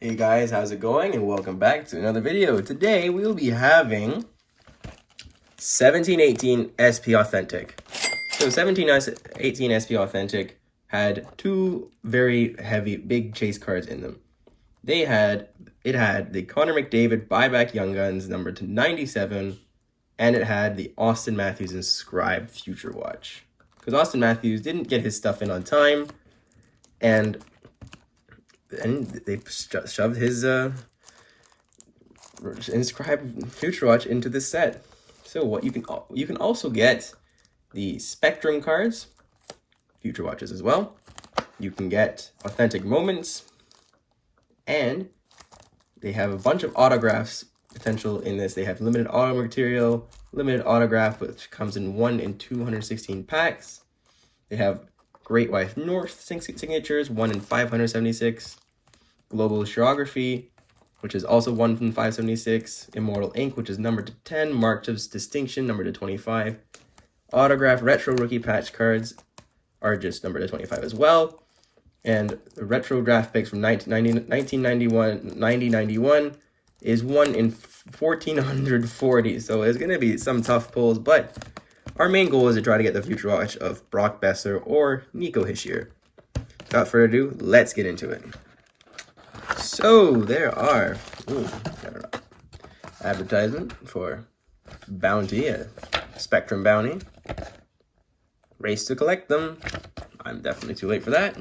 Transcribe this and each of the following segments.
Hey guys, how's it going? And welcome back to another video. Today we'll be having 1718 SP Authentic. So 1718 SP Authentic had two very heavy, big chase cards in them. It had the Connor McDavid Buyback Young Guns numbered to 97, and it had the Auston Matthews Inscribed Future Watch. Because Auston Matthews didn't get his stuff in on time, and they shoved his Inscribed Future Watch into this set. So what you can also get the Spectrum cards, Future Watches as well. You can get Authentic Moments, and they have a bunch of autographs potential in this. They have limited auto material, limited autograph, which comes in 1 in 216 packs. They have Great White North signatures, 1 in 576. Global Geography, which is also 1 in 576. Immortal Ink, which is numbered to 10. Mark of Distinction, numbered to 25. Autograph Retro Rookie Patch cards are just numbered to 25 as well. And the Retro Draft Picks from 1991 is 1 in 1440. So it's going to be some tough pulls, but our main goal is to try to get the Future Watch of Brock Boeser or Nico Hischier. Without further ado, let's get into it. So there are advertisement for Bounty, a Spectrum Bounty. Race to collect them. I'm definitely too late for that.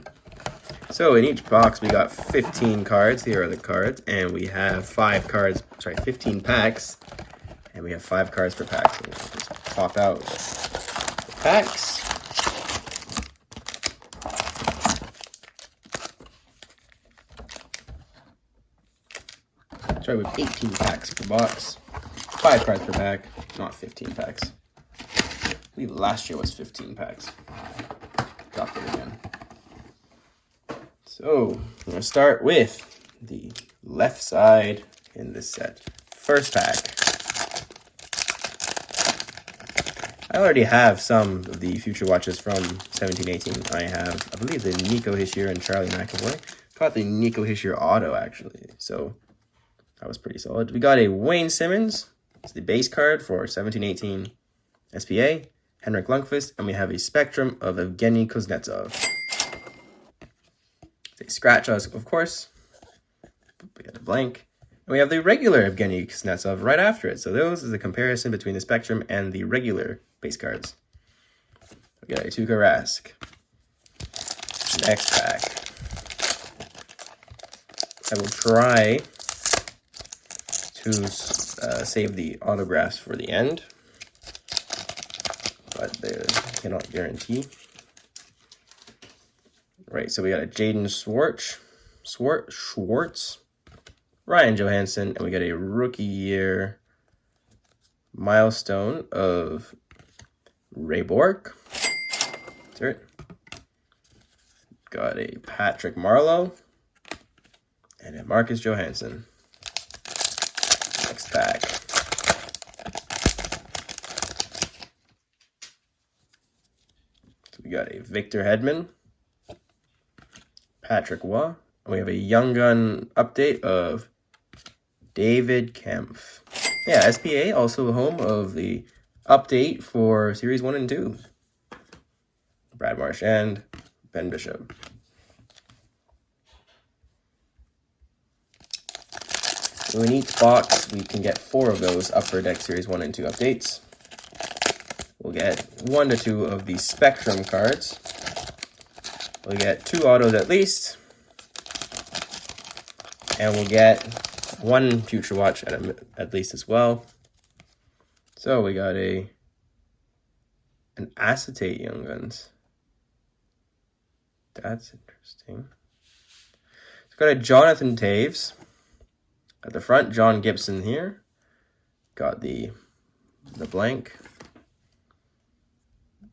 So in each box we got 15 cards. Here are the cards, and we have 15 packs, and we have 5 cards per pack. So we'll just pop out the packs. Sorry, with 18 packs per box, 5 cards per pack, not 15 packs. I believe last year was 15 packs. Dropped it again. So, I'm going to start with the left side in this set. First pack. I already have some of the Future Watches from 1718. I believe, the Nico Hischier and Charlie McAvoy. Got the Nico Hischier auto, actually. So, that was pretty solid. We got a Wayne Simmons. It's the base card for 1718 SPA. Henrik Lundqvist. And we have a Spectrum of Evgeny Kuznetsov. It's a scratch, of course. We got a blank. And we have the regular Evgeny Kuznetsov right after it. So those is a comparison between the Spectrum and the regular base cards. We got a Tuukka Rask. Next pack. I will try to save the autographs for the end, but they cannot guarantee. Right, so we got a Jaden Schwartz, Ryan Johansson, and we got a rookie year milestone of Ray Bourque. That's it. Got a Patrick Marleau and a Marcus Johansson. Next pack. So we got a Victor Hedman, Patrick Waugh, and we have a Young Gun update of David Kempf. Yeah, SPA, also home of the update for Series 1 and 2. Brad Marchand, Ben Bishop. So in each box, we can get 4 of those Upper Deck Series 1 and 2 updates. We'll get 1 to 2 of the Spectrum cards. We'll get 2 autos at least. And we'll get 1 Future Watch at least as well. So we got an Acetate Young Guns. That's interesting. So got a Jonathan Toews. At the front, John Gibson here. Got the blank.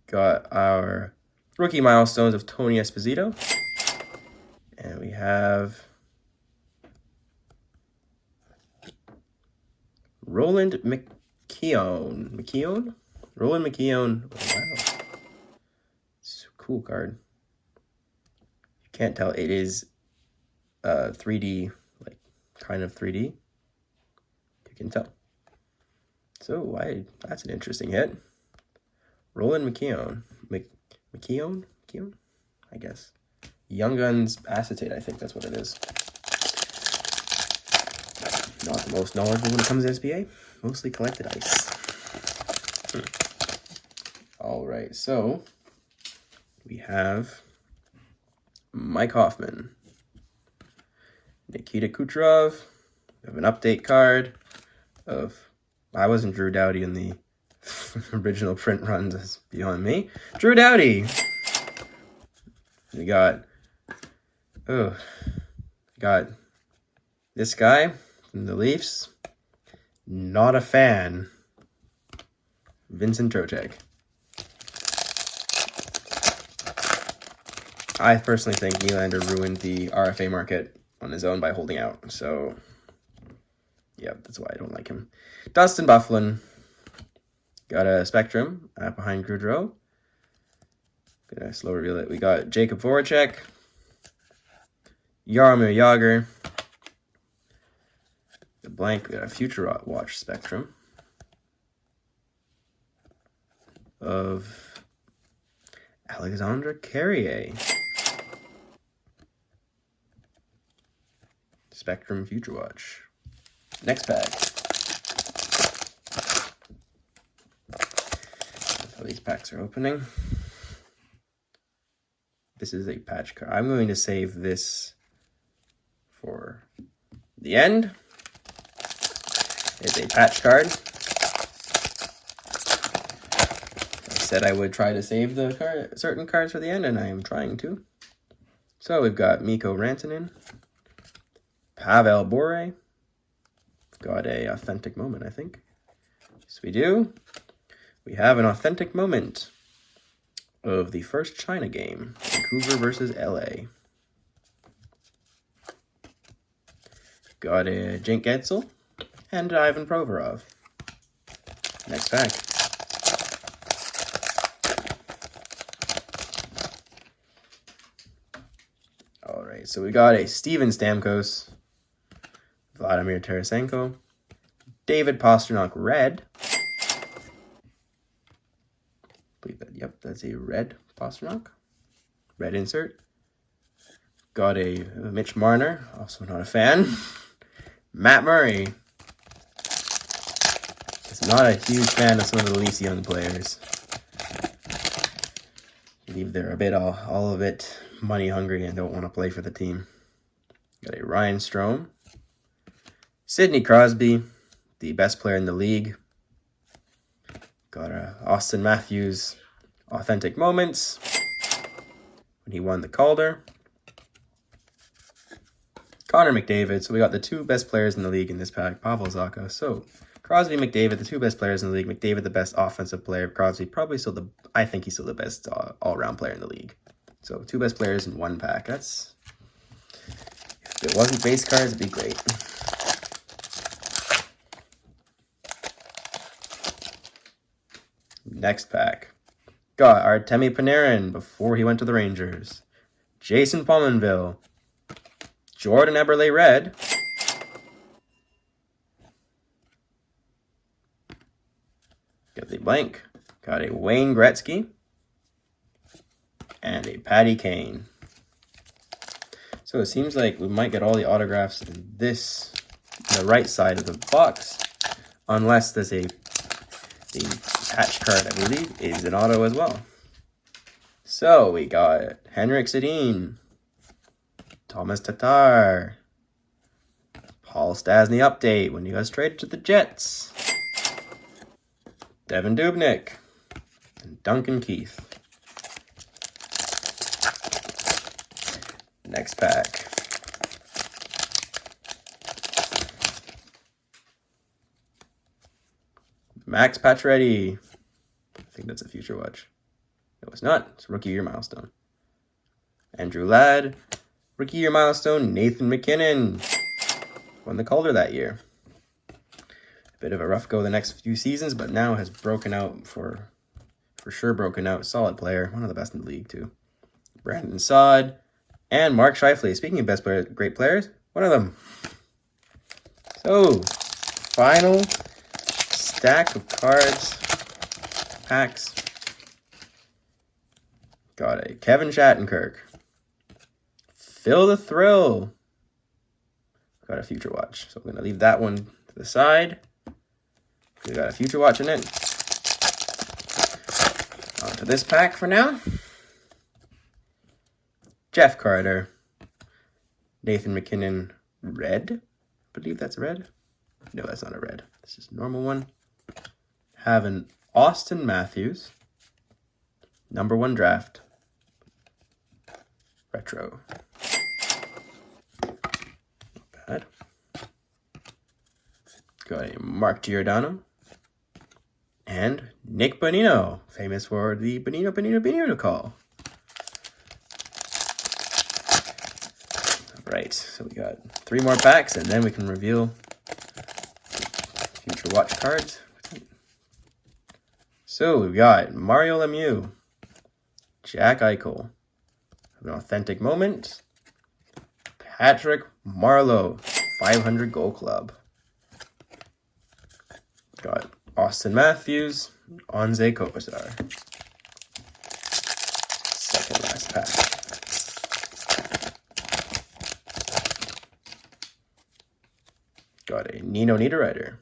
Got our rookie milestones of Tony Esposito. And we have Roland McKeown. Roland McKeown. Oh, wow. It's a cool card. You can't tell. It is 3D, like kind of 3D. You can tell. So that's an interesting hit. Roland McKeown. McKeown? I guess. Young Guns Acetate, I think that's what it is. Not the most knowledgeable when it comes to SBA. Mostly collected ice. Alright, so we have Mike Hoffman. Nikita Kucherov. We have an update card of... I wasn't Drew Doughty in the original print runs. That's beyond me. Drew Doughty! We got this guy from the Leafs. Not a fan. Vincent Trocheck. I personally think Nylander ruined the RFA market on his own by holding out. So, yeah, that's why I don't like him. Dustin Byfuglien. Got a Spectrum behind Gaudreau. Gonna slow reveal it. We got Jacob Voracek. Jaromir Jagr. The blank, we got a Future Watch Spectrum of Alexandre Carrier. Spectrum Future Watch. Next pack. That's how these packs are opening. This is a patch card. I'm going to save this for the end. It's a patch card. I said I would try to save the certain cards for the end, and I am trying to. So we've got Mikko Rantanen, Pavel Bure. Got a authentic moment, I think. Yes, we do. We have an authentic moment of the first China game, Vancouver versus LA. Got a Jake Guentzel and Ivan Provorov. Next pack. All right, so we got a Steven Stamkos, Vladimir Tarasenko, David Pastrnak red. Yep, that's a red Pastrnak. Red insert. Got a Mitch Marner, also not a fan. Matt Murray. Is not a huge fan of some of the Leafs young players. I believe they're a bit all of it money hungry and don't want to play for the team. Got a Ryan Strome. Sidney Crosby, the best player in the league. Got a Austin Matthews authentic moments when he won the Calder. Connor McDavid. So we got the two best players in the league in this pack. Pavel Zacha. So Crosby, McDavid, the two best players in the league. McDavid, the best offensive player. Crosby, probably still I think he's still the best all-around player in the league. So two best players in one pack. If it wasn't base cards, it'd be great. Next pack. Got Artemi Panarin before he went to the Rangers. Jason Pominville. Jordan Eberle red. Got the blank. Got a Wayne Gretzky. And a Patty Kane. So it seems like we might get all the autographs in the right side of the box. Unless there's the patch card, I believe, is an auto as well. So we got Henrik Sedin, Thomas Tatar, Paul Stastny update when he was traded to the Jets, Devin Dubnyk, and Duncan Keith. Next pack. Max Pacioretty. I think that's a Future Watch. No, it's not. It's Rookie Year milestone. Andrew Ladd. Rookie Year milestone. Nathan McKinnon. Won the Calder that year. A bit of a rough go the next few seasons, but now has broken out for sure broken out. Solid player. One of the best in the league, too. Brandon Saad. And Mark Scheifele. Speaking of best players, great players, one of them. So, final stack of cards, packs. Got a Kevin Shattenkirk. Phil the Thrill. Got a Future Watch. So I'm going to leave that one to the side. We got a Future Watch in it. On to this pack for now. Jeff Carter. Nathan MacKinnon red. I believe that's red. No, that's not a red. This is a normal one. Have an Austin Matthews. #1 draft. Retro. Not bad. Got a Mark Giordano. And Nick Bonino, famous for the Bonino call. Right, so we got 3 more packs, and then we can reveal Future Watch cards. So we've got Mario Lemieux, Jack Eichel, An Authentic Moment, Patrick Marleau, 500 Goal Club. Got Austin Matthews, Anze Kopitar. Second last pack. Got a Nino Niederreiter,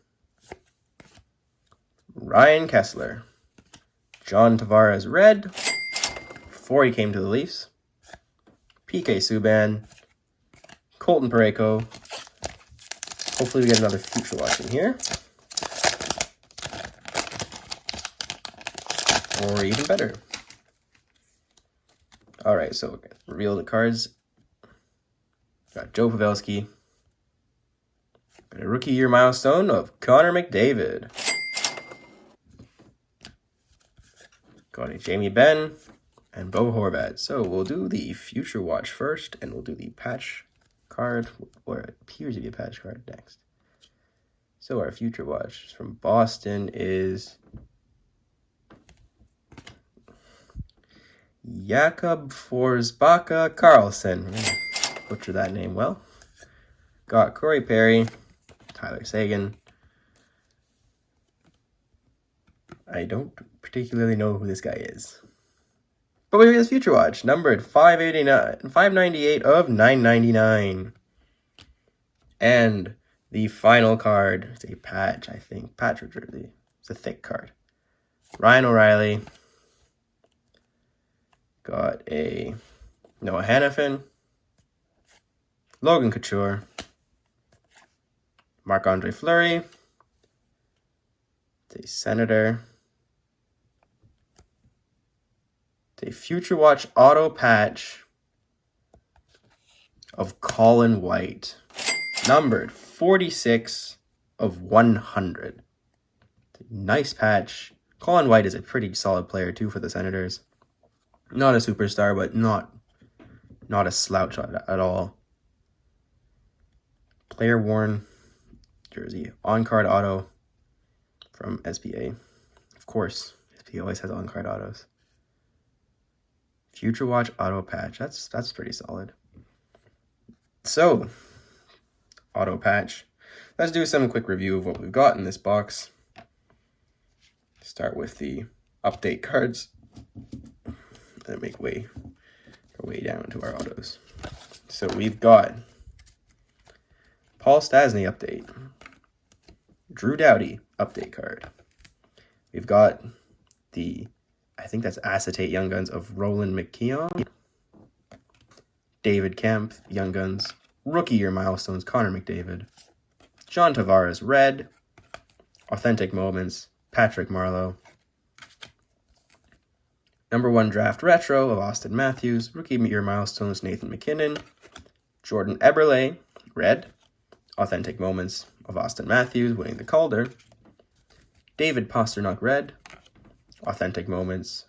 Ryan Kessler, John Tavares red, before he came to the Leafs, PK Subban, Colton Parayko. Hopefully we get another Future Watch in here. Or even better. Alright, so reveal the cards. Got Joe Pavelski. Got a rookie year milestone of Connor McDavid. Got a Jamie Benn and Bo Horvat. So we'll do the Future Watch first, and we'll do the patch card, or it appears to be a patch card, next. So our Future Watch from Boston is Jakob Forsbacka Karlsson. Butcher that name well. Got Corey Perry, Tyler Seguin. I don't particularly know who this guy is. But we have his Future Watch, numbered 598 of 999. And the final card is a patch, I think. Patch or jersey. It's a thick card. Ryan O'Reilly. Got a Noah Hannafin. Logan Couture. Marc-Andre Fleury. It's a Senator. It's a Future Watch auto patch of Colin White. Numbered 46 of 100. It's a nice patch. Colin White is a pretty solid player too for the Senators. Not a superstar, but not a slouch at all. Player worn jersey. On-card auto from SPA. Of course, SPA always has on-card autos. Future Watch auto patch. That's pretty solid. So, auto patch. Let's do some quick review of what we've got in this box. Start with the update cards. And make our way down to our autos. So we've got Paul Stastny update. Drew Doughty update card. We've got the, I think that's acetate Young Guns of Roland McKeown. David Kemp, Young Guns. Rookie year milestones, Connor McDavid. John Tavares red. Authentic moments, Patrick Marleau. #1 draft retro of Austin Matthews. Rookie year milestones, Nathan MacKinnon. Jordan Eberle red. Authentic moments of Austin Matthews winning the Calder. David Pastrnak red. Authentic moments.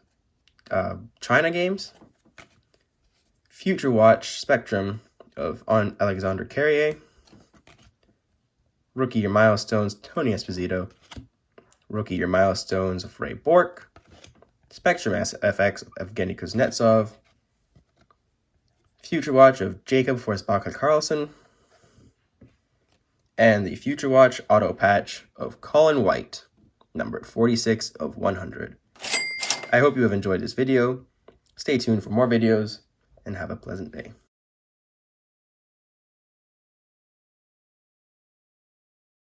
China games. Future Watch Spectrum of Alexandre Carrier. Rookie year milestones, Tony Esposito. Rookie year milestones of Ray Bourque. Spectrum FX of Evgeny Kuznetsov. Future Watch of Jacob Forsbacka Karlsson. and the Future Watch auto patch of Colin White, numbered 46 of 100. I hope you have enjoyed this video. Stay tuned for more videos, and have a pleasant day.